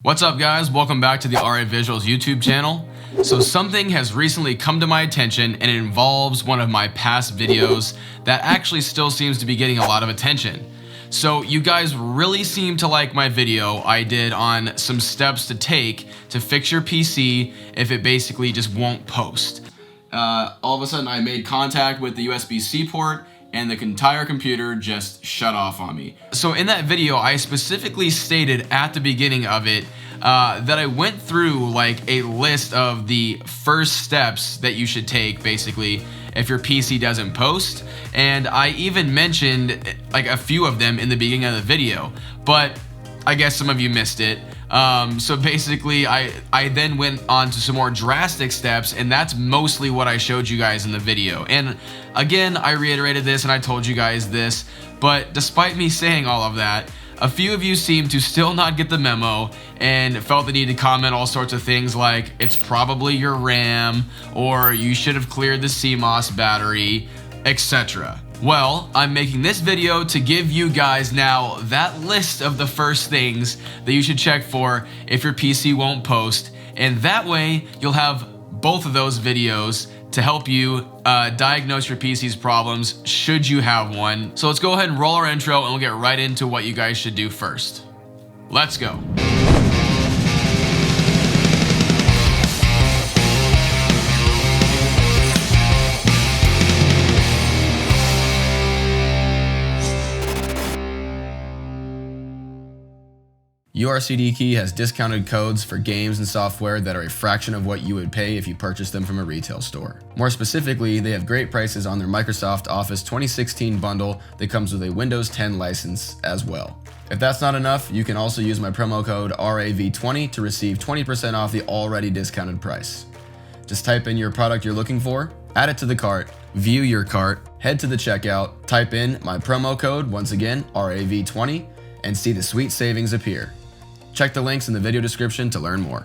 What's up guys, welcome back to the RA Visuals YouTube channel. So something has recently come to my attention and it involves one of my past videos that actually still seems to be getting a lot of attention. So you guys really seem to like my video I did on some steps to take to fix your PC if it basically just won't post. All of a sudden I made contact with the USB-C port and the entire computer just shut off on me. So in that video, I specifically stated at the beginning of it that I went through like a list of the first steps that you should take basically if your PC doesn't post. And I even mentioned like a few of them in the beginning of the video, but I guess some of you missed it. So basically I then went on to some more drastic steps, and that's mostly what I showed you guys in the video. And again, I reiterated this and I told you guys this, but despite me saying all of that, a few of you seem to still not get the memo and felt the need to comment all sorts of things like it's probably your RAM, or you should have cleared the CMOS battery, etc. Well, I'm making this video to give you guys now that list of the first things that you should check for if your PC won't post, and that way you'll have both of those videos to help you diagnose your PC's problems should you have one. So let's go ahead and roll our intro and we'll get right into what you guys should do first. Let's go. URCDKEY has discounted codes for games and software that are a fraction of what you would pay if you purchased them from a retail store. More specifically, they have great prices on their Microsoft Office 2016 bundle that comes with a Windows 10 license as well. If that's not enough, you can also use my promo code RAV20 to receive 20% off the already discounted price. Just type in your product you're looking for, add it to the cart, view your cart, head to the checkout, type in my promo code, once again RAV20, and see the sweet savings appear. Check the links in the video description to learn more.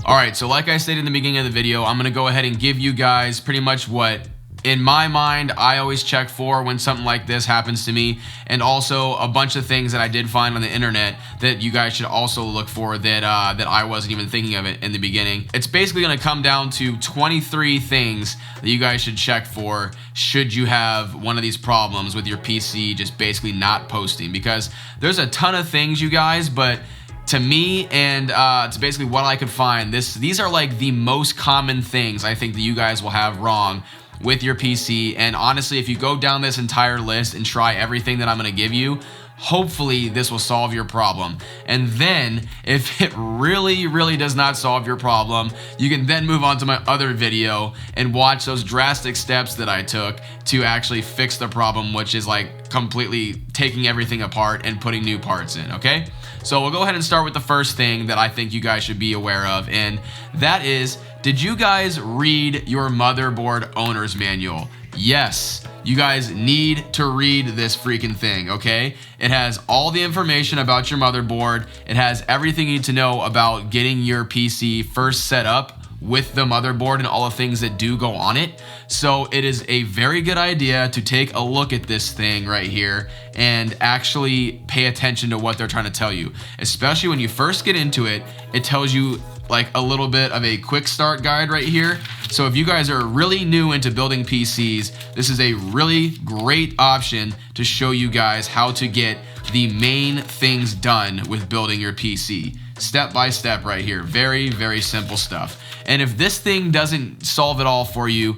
Alright, so like I stated in the beginning of the video, I'm going to go ahead and give you guys pretty much what, in my mind, I always check for when something like this happens to me, and also a bunch of things that I did find on the internet that you guys should also look for that I wasn't even thinking of it in the beginning. It's basically going to come down to 23 things that you guys should check for should you have one of these problems with your PC just basically not posting, because there's a ton of things, you guys, but to me and to basically what I could find, these are like the most common things I think that you guys will have wrong with your PC. And honestly, if you go down this entire list and try everything that I'm going to give you, hopefully this will solve your problem. And then if it really does not solve your problem, you can then move on to my other video and watch those drastic steps that I took to actually fix the problem, which is like completely taking everything apart and putting new parts in. Okay, so we'll go ahead and start with the first thing that I think you guys should be aware of, and that is, did you guys read your motherboard owner's manual? Yes, you guys need to read this freaking thing, okay? It has all the information about your motherboard. It has everything you need to know about getting your PC first set up with the motherboard and all the things that do go on it. So it is a very good idea to take a look at this thing right here and actually pay attention to what they're trying to tell you. Especially when you first get into it, it tells you like a little bit of a quick start guide right here. So if you guys are really new into building PCs, this is a really great option to show you guys how to get the main things done with building your PC. Step by step right here. Very simple stuff. And if this thing doesn't solve it all for you,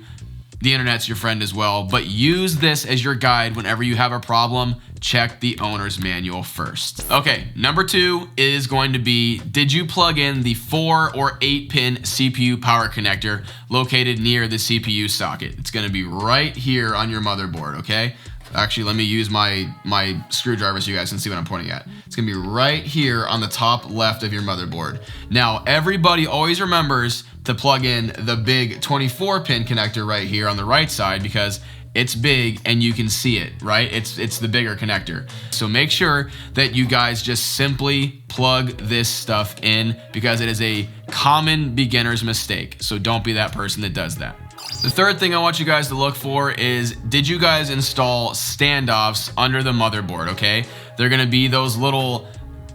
the internet's your friend as well, but use this as your guide whenever you have a problem. Check the owner's manual first. Okay, number 2 is going to be, did you plug in the 4 or 8 pin CPU power connector located near the CPU socket? It's going to be right here on your motherboard, okay? Actually, let me use my screwdriver so you guys can see what I'm pointing at. It's gonna be right here on the top left of your motherboard. Now, everybody always remembers to plug in the big 24 pin connector right here on the right side because it's big and you can see it, right? It's the bigger connector. So make sure that you guys just simply plug this stuff in because it is a common beginner's mistake. So don't be that person that does that. The third thing I want you guys to look for is, did you guys install standoffs under the motherboard, okay? They're gonna be those little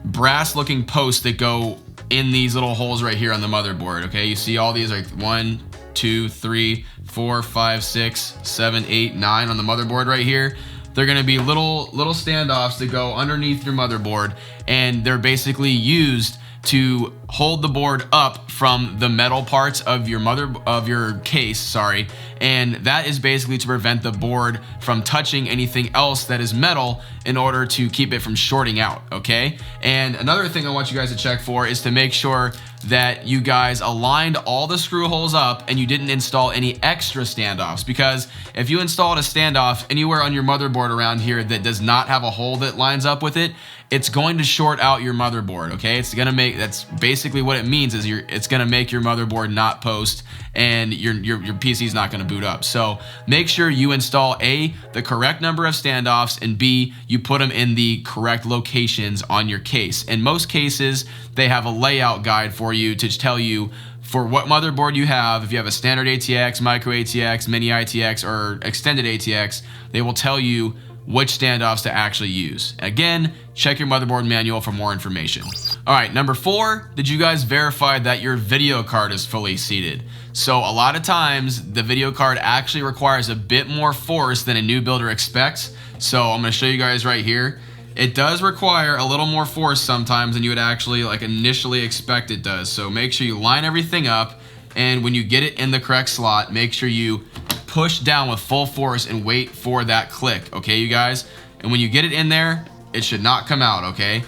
brass looking posts that go in these little holes right here on the motherboard. Okay, you see all these like 1, 2, 3, 4, 5, 6, 7, 8, 9 on the motherboard right here. They're gonna be little standoffs that go underneath your motherboard, and they're basically used to hold the board up from the metal parts of your case, sorry. And that is basically to prevent the board from touching anything else that is metal in order to keep it from shorting out, okay? And another thing I want you guys to check for is to make sure that you guys aligned all the screw holes up and you didn't install any extra standoffs, because if you installed a standoff anywhere on your motherboard around here that does not have a hole that lines up with it, it's going to short out your motherboard, okay? It's gonna make, that's basically what it means, is it's gonna make your motherboard not post and your PC is not gonna boot up. So make sure you install A, the correct number of standoffs, and B, you put them in the correct locations on your case. In most cases, they have a layout guide for you to tell you for what motherboard you have. If you have a standard ATX, micro ATX, mini ITX, or extended ATX, they will tell you which standoffs to actually use. Again, check your motherboard manual for more information. All right, number 4, did you guys verify that your video card is fully seated? So a lot of times the video card actually requires a bit more force than a new builder expects. So I'm gonna show you guys right here. It does require a little more force sometimes than you would actually like initially expect it does. So make sure you line everything up, and when you get it in the correct slot, make sure you push down with full force and wait for that click, okay, you guys? And when you get it in there, it should not come out, okay?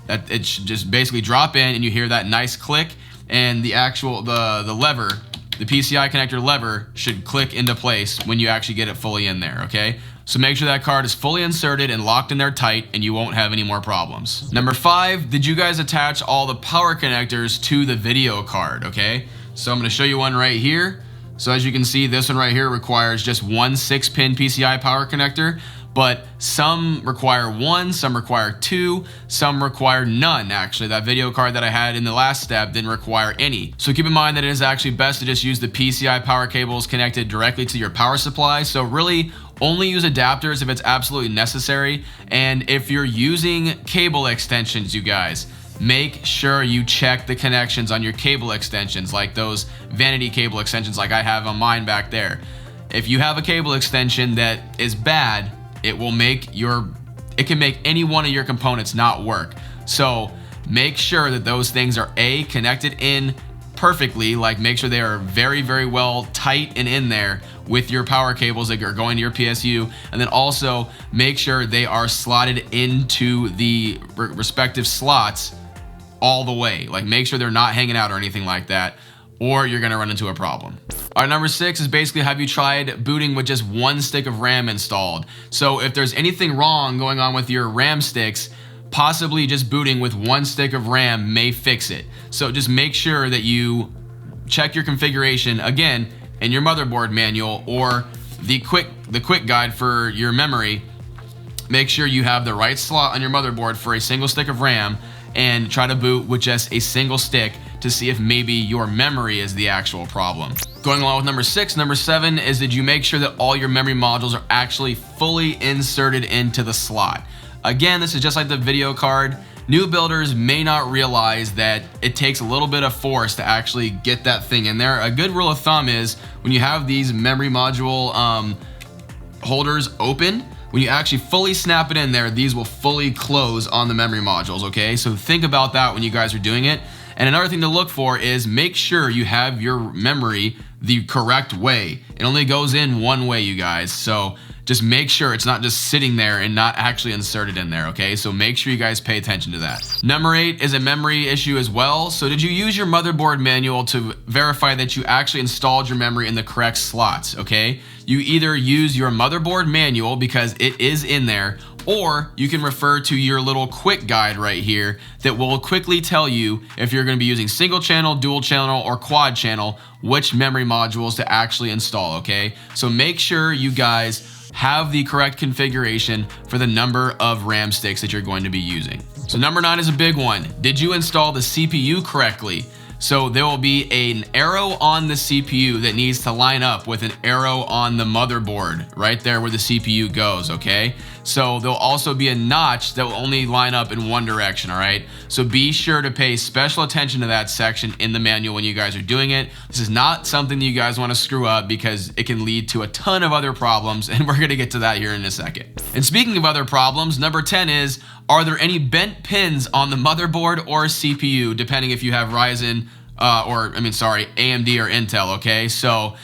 That it should just basically drop in and you hear that nice click, and the actual, the lever, the PCI connector lever should click into place when you actually get it fully in there, okay? So make sure that card is fully inserted and locked in there tight, and you won't have any more problems. Number 5, did you guys attach all the power connectors to the video card, okay? So I'm gonna show you one right here. So as you can see, this one right here requires just one 6-pin PCI power connector, but some require 1, some require 2, some require none. Actually, that video card that I had in the last step didn't require any. So keep in mind that it is actually best to just use the PCI power cables connected directly to your power supply. So really only use adapters if it's absolutely necessary. And if you're using cable extensions, you guys, make sure you check the connections on your cable extensions, like those vanity cable extensions like I have on mine back there. If you have a cable extension that is bad, it can make any one of your components not work. So make sure that those things are A, connected in perfectly, like make sure they are very, very well tight and in there with your power cables that are going to your PSU, and then also make sure they are slotted into the respective slots all the way. Like make sure they're not hanging out or anything like that, or you're gonna run into a problem. All right, number 6 is basically, have you tried booting with just one stick of RAM installed? So if there's anything wrong going on with your RAM sticks, possibly just booting with one stick of RAM may fix it. So just make sure that you check your configuration again in your motherboard manual or the quick guide for your memory. Make sure you have the right slot on your motherboard for a single stick of RAM, and try to boot with just a single stick to see if maybe your memory is the actual problem. Going along with number 6, number 7 is, did you make sure that all your memory modules are actually fully inserted into the slot? Again, this is just like the video card. New builders may not realize that it takes a little bit of force to actually get that thing in there. A good rule of thumb is when you have these memory module holders open, when you actually fully snap it in there, these will fully close on the memory modules, okay? So think about that when you guys are doing it. And another thing to look for is make sure you have your memory the correct way. It only goes in one way, you guys. So just make sure it's not just sitting there and not actually inserted in there, okay? So make sure you guys pay attention to that. Number 8 is a memory issue as well. So did you use your motherboard manual to verify that you actually installed your memory in the correct slots, okay? You either use your motherboard manual because it is in there, or you can refer to your little quick guide right here that will quickly tell you if you're going to be using single channel, dual channel, or quad channel, which memory modules to actually install, okay? So make sure you guys have the correct configuration for the number of RAM sticks that you're going to be using. So number 9 is a big one. Did you install the CPU correctly? So there will be an arrow on the CPU that needs to line up with an arrow on the motherboard right there where the CPU goes, okay? So there'll also be a notch that will only line up in one direction, all right? So be sure to pay special attention to that section in the manual when you guys are doing it. This is not something that you guys want to screw up because it can lead to a ton of other problems, and we're going to get to that here in a second. And speaking of other problems, number 10 is, are there any bent pins on the motherboard or CPU, depending if you have Ryzen AMD or Intel, okay? So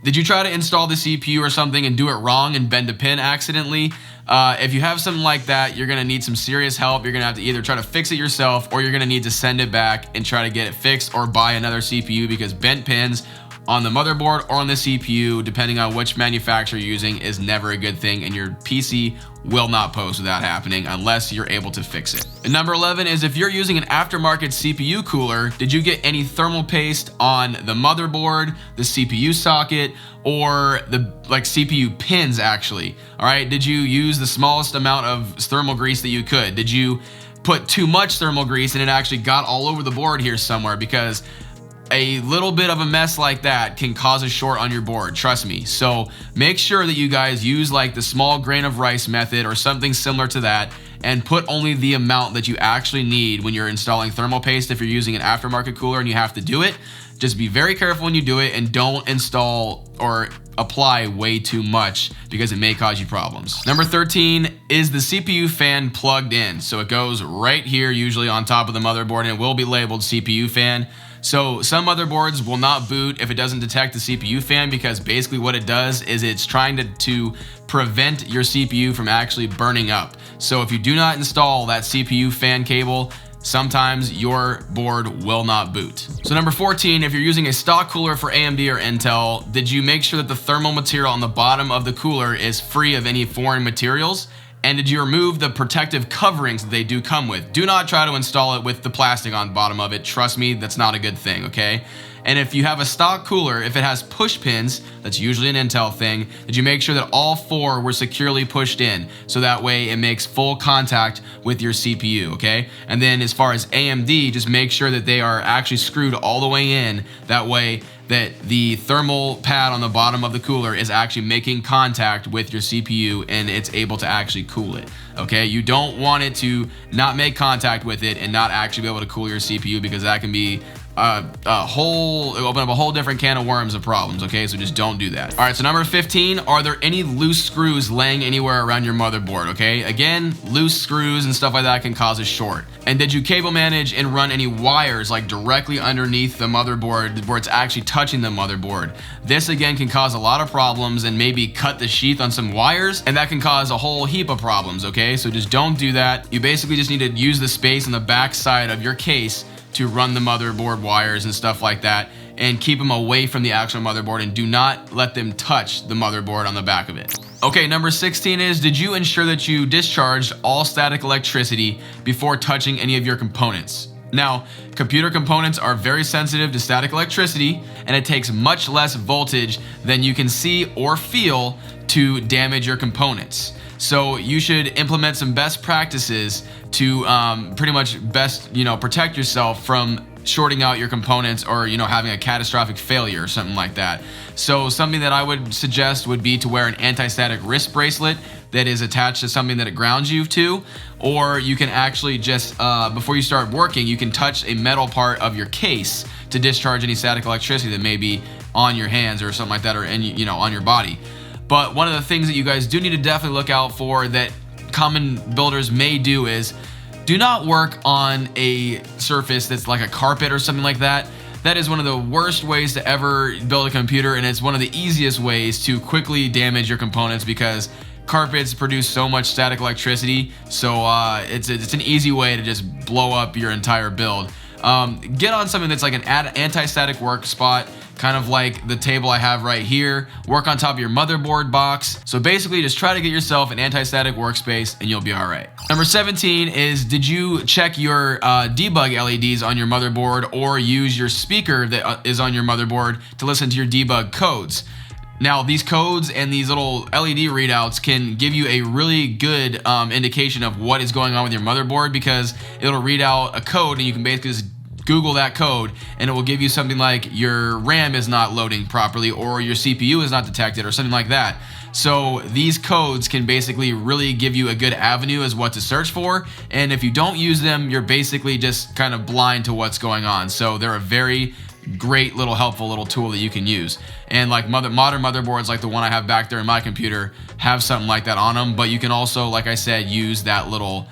did you try to install the CPU or something and do it wrong and bend a pin accidentally? If you have something like that, you're gonna need some serious help. You're gonna have to either try to fix it yourself, or you're gonna need to send it back and try to get it fixed, or buy another CPU, because bent pins on the motherboard or on the CPU, depending on which manufacturer you're using, is never a good thing, and your PC will not post without happening unless you're able to fix it. And number 11 is, if you're using an aftermarket CPU cooler, did you get any thermal paste on the motherboard, the CPU socket, or the CPU pins actually? All right, did you use the smallest amount of thermal grease that you could? Did you put too much thermal grease and it actually got all over the board here somewhere? Because a little bit of a mess like that can cause a short on your board, trust me. So make sure that you guys use like the small grain of rice method or something similar to that, and put only the amount that you actually need when you're installing thermal paste. If you're using an aftermarket cooler and you have to do it, just be very careful when you do it, and don't install or apply way too much, because it may cause you problems. Number 13, is the CPU fan plugged in? So it goes right here, usually on top of the motherboard, and it will be labeled CPU fan. So some motherboards will not boot if it doesn't detect the CPU fan, because basically what it does is it's trying to prevent your CPU from actually burning up. So if you do not install that CPU fan cable, sometimes your board will not boot. So number 14, if you're using a stock cooler for AMD or Intel, did you make sure that the thermal material on the bottom of the cooler is free of any foreign materials? And did you remove the protective coverings that they do come with? Do not try to install it with the plastic on the bottom of it. Trust me, that's not a good thing, okay? And if you have a stock cooler, if it has push pins, that's usually an Intel thing, did you make sure that all 4 were securely pushed in, so that way it makes full contact with your CPU, okay? And then as far as AMD, just make sure that they are actually screwed all the way in, that way that the thermal pad on the bottom of the cooler is actually making contact with your CPU and it's able to actually cool it, okay? You don't want it to not make contact with it and not actually be able to cool your CPU, because that can be open up a whole different can of worms of problems, okay? So just don't do that. All right, so number 15, are there any loose screws laying anywhere around your motherboard, okay? Again, loose screws and stuff like that can cause a short. And did you cable manage and run any wires like directly underneath the motherboard where it's actually touching the motherboard? This again can cause a lot of problems, and maybe cut the sheath on some wires, and that can cause a whole heap of problems, okay? So just don't do that. You basically just need to use the space on the back side of your case to run the motherboard wires and stuff like that, and keep them away from the actual motherboard, and do not let them touch the motherboard on the back of it. Okay, number 16 is, did you ensure that you discharged all static electricity before touching any of your components? Now, computer components are very sensitive to static electricity, and it takes much less voltage than you can see or feel to damage your components. So you should implement some best practices to pretty much best, protect yourself from shorting out your components, or having a catastrophic failure or something like that. So something that I would suggest would be to wear an anti-static wrist bracelet that is attached to something that it grounds you to, or you can actually just before you start working, you can touch a metal part of your case to discharge any static electricity that may be on your hands or something like that, or on your body. But one of the things that you guys do need to definitely look out for that common builders may do is, do not work on a surface that's like a carpet or something like that. That is one of the worst ways to ever build a computer, and it's one of the easiest ways to quickly damage your components, because carpets produce so much static electricity. So it's an easy way to just blow up your entire build. Get on something that's like an anti-static work spot, kind of like the table I have right here. Work on top of your motherboard box. So basically just try to get yourself an anti-static workspace and you'll be all right. Number 17 is, did you check your debug LEDs on your motherboard, or use your speaker that is on your motherboard to listen to your debug codes? Now, these codes and these little LED readouts can give you a really good indication of what is going on with your motherboard, because it'll read out a code and you can basically just Google that code and it will give you something like your RAM is not loading properly or your CPU is not detected or something like that. So these codes can basically really give you a good avenue as what to search for. And if you don't use them, you're basically just kind of blind to what's going on. So they're a very great little helpful little tool that you can use. And like modern motherboards like the one I have back there in my computer have something like that on them, but you can also, like I said, use that little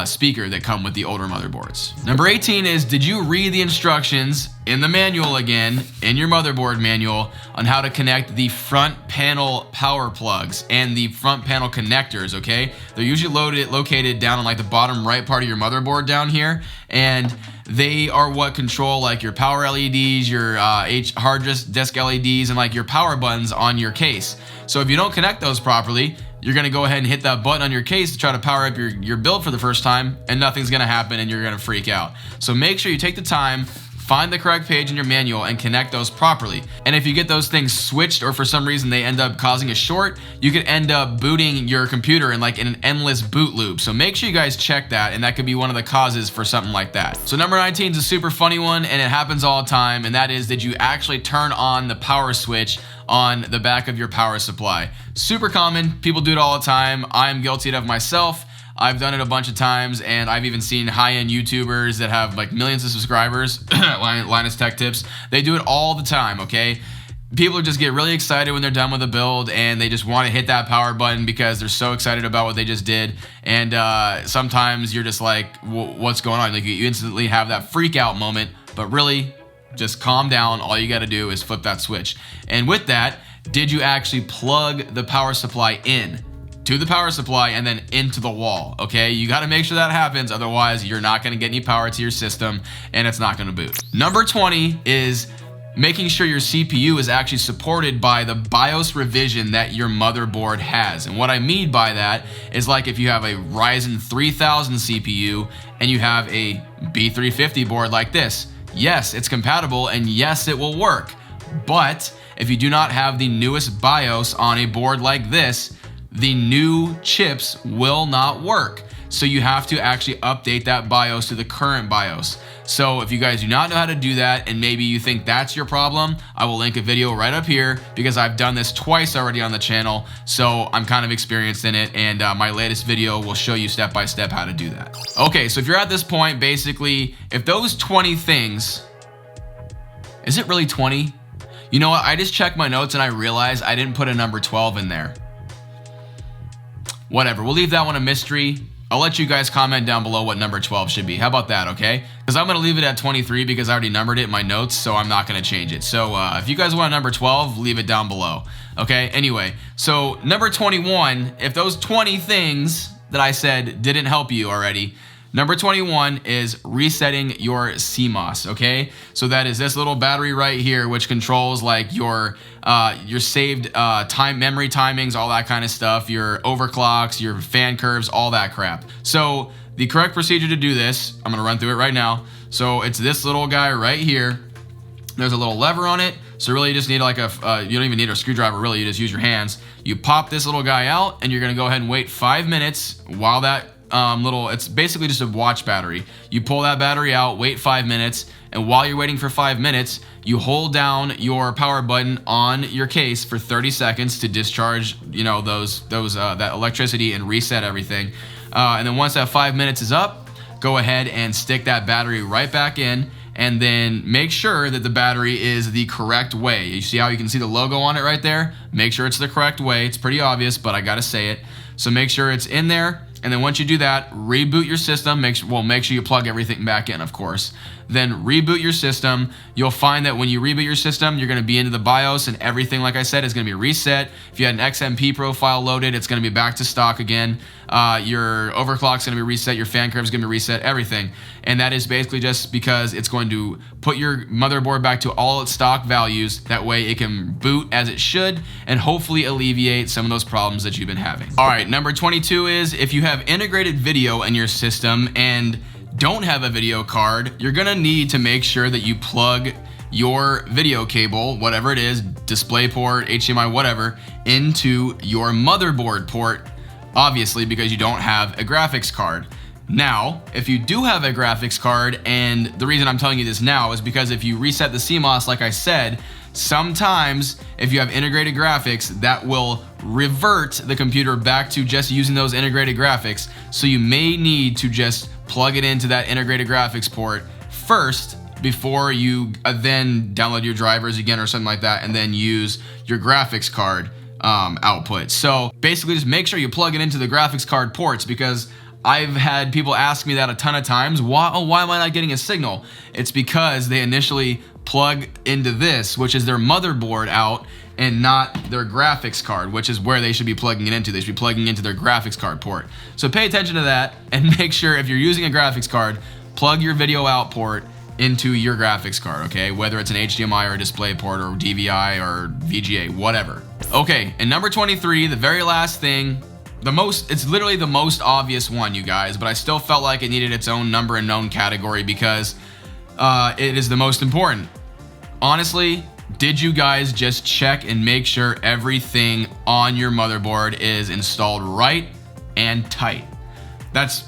speaker that come with the older motherboards. Number 18 is, did you read the instructions in the manual again, in your motherboard manual, on how to connect the front panel power plugs and the front panel connectors, okay? They're usually located down on like the bottom right part of your motherboard down here, and they are what control like your power LEDs, your hard disk LEDs, and like your power buttons on your case. So if you don't connect those properly, you're gonna go ahead and hit that button on your case to try to power up your build for the first time, and nothing's gonna happen and you're gonna freak out. So make sure you take the time, find the correct page in your manual and connect those properly. And if you get those things switched or for some reason they end up causing a short, you could end up booting your computer in an endless boot loop. So make sure you guys check that, and that could be one of the causes for something like that. So number 19 is a super funny one, and it happens all the time, and that is, did you actually turn on the power switch on the back of your power supply? Super common, people do it all the time. I'm guilty of myself. I've done it a bunch of times, and I've even seen high-end YouTubers that have like millions of subscribers, Linus Tech Tips, they do it all the time, okay? People just get really excited when they're done with a build, and they just want to hit that power button because they're so excited about what they just did. And sometimes you're just like, what's going on? Like, you instantly have that freak out moment, but really, just calm down. All you got to do is flip that switch. And with that, did you actually plug the power supply in to the power supply and then into the wall? Okay, you got to make sure that happens, otherwise you're not going to get any power to your system and it's not going to boot. Number 20 is making sure your CPU is actually supported by the BIOS revision that your motherboard has. And what I mean by that is, like, if you have a Ryzen 3000 CPU and you have a B350 board like this, yes, it's compatible and yes, it will work. But if you do not have the newest BIOS on a board like this, the new chips will not work. So you have to actually update that BIOS to the current BIOS. So if you guys do not know how to do that, and maybe you think that's your problem, I will link a video right up here because I've done this twice already on the channel. So I'm kind of experienced in it, and my latest video will show you step by step how to do that. Okay, so if you're at this point, basically, if those 20 things, is it really 20? You know what, I just checked my notes and I realized I didn't put a number 12 in there. Whatever, we'll leave that one a mystery. I'll let you guys comment down below what number 12 should be. How about that, okay? Because I'm gonna leave it at 23 because I already numbered it in my notes, so I'm not gonna change it. So if you guys want a number 12, leave it down below, okay? Anyway, so number 21, if those 20 things that I said didn't help you already, number 21 is resetting your CMOS, okay? So that is this little battery right here, which controls like your saved memory timings, all that kind of stuff, your overclocks, your fan curves, all that crap. So the correct procedure to do this, I'm gonna run through it right now. So it's this little guy right here. There's a little lever on it. So really you just need like you don't even need a screwdriver really, you just use your hands. You pop this little guy out and you're gonna go ahead and wait 5 minutes while that it's basically just a watch battery. You pull that battery out, wait 5 minutes, and while you're waiting for 5 minutes, you hold down your power button on your case for 30 seconds to discharge, you know, that electricity and reset everything. And then once that 5 minutes is up, go ahead and stick that battery right back in, and then make sure that the battery is the correct way. You see how you can see the logo on it right there? Make sure it's the correct way. It's pretty obvious, but I gotta say it. So make sure it's in there. And then once you do that, reboot your system. Make sure you plug everything back in, of course. Then reboot your system. You'll find that when you reboot your system, you're gonna be into the BIOS and everything, like I said, is gonna be reset. If you had an XMP profile loaded, it's gonna be back to stock again. Your overclock's gonna be reset, your fan curve's gonna be reset, everything. And that is basically just because it's going to put your motherboard back to all its stock values. That way it can boot as it should and hopefully alleviate some of those problems that you've been having. All right, number 22 is if you have integrated video in your system and don't have a video card, you're gonna need to make sure that you plug your video cable, whatever it is, DisplayPort, HDMI, whatever, into your motherboard port, obviously because you don't have a graphics card. Now, if you do have a graphics card, and the reason I'm telling you this now is because if you reset the CMOS, like I said, sometimes if you have integrated graphics, that will revert the computer back to just using those integrated graphics. So you may need to just plug it into that integrated graphics port first before you then download your drivers again or something like that, and then use your graphics card output. So basically just make sure you plug it into the graphics card ports, because I've had people ask me that a ton of times. Why am I not getting a signal? It's because they initially plug into this, which is their motherboard out, and not their graphics card, which is where they should be plugging it into. They should be plugging into their graphics card port. So pay attention to that, and make sure if you're using a graphics card, plug your video out port into your graphics card, okay? Whether it's an HDMI or a display port or DVI or VGA, whatever. Okay, and number 23, the very last thing, it's literally the most obvious one, you guys, but I still felt like it needed its own number and known category because it is the most important. Honestly, did you guys just check and make sure everything on your motherboard is installed right and tight? That's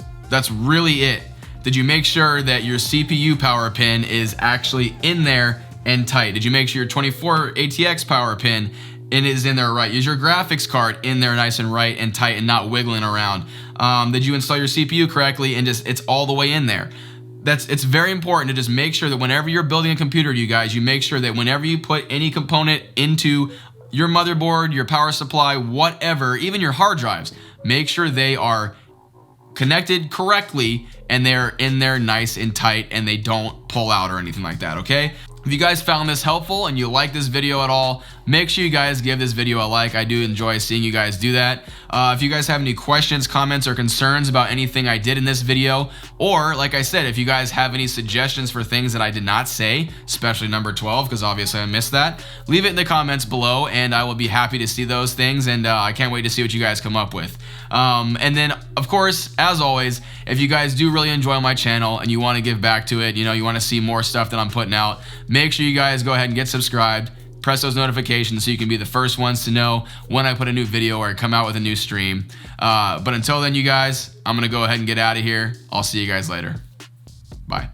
really it. Did you make sure that your CPU power pin is actually in there and tight? Did you make sure your 24 ATX power pin is in there right? Is your graphics card in there nice and right and tight and not wiggling around? Did you install your CPU correctly and just it's all the way in there? It's very important to just make sure that whenever you're building a computer, you guys, you make sure that whenever you put any component into your motherboard, your power supply, whatever, even your hard drives, make sure they are connected correctly and they're in there nice and tight and they don't pull out or anything like that, okay? If you guys found this helpful and you like this video at all, make sure you guys give this video a like. I do enjoy seeing you guys do that. If you guys have any questions, comments, or concerns about anything I did in this video, or like I said, if you guys have any suggestions for things that I did not say, especially number 12, because obviously I missed that, leave it in the comments below and I will be happy to see those things, and I can't wait to see what you guys come up with. And then, of course, as always, if you guys do really enjoy my channel and you want to give back to it, you know, you want to see more stuff that I'm putting out, make sure you guys go ahead and get subscribed. Press those notifications so you can be the first ones to know when I put a new video or I come out with a new stream. But until then, you guys, I'm going to go ahead and get out of here. I'll see you guys later. Bye.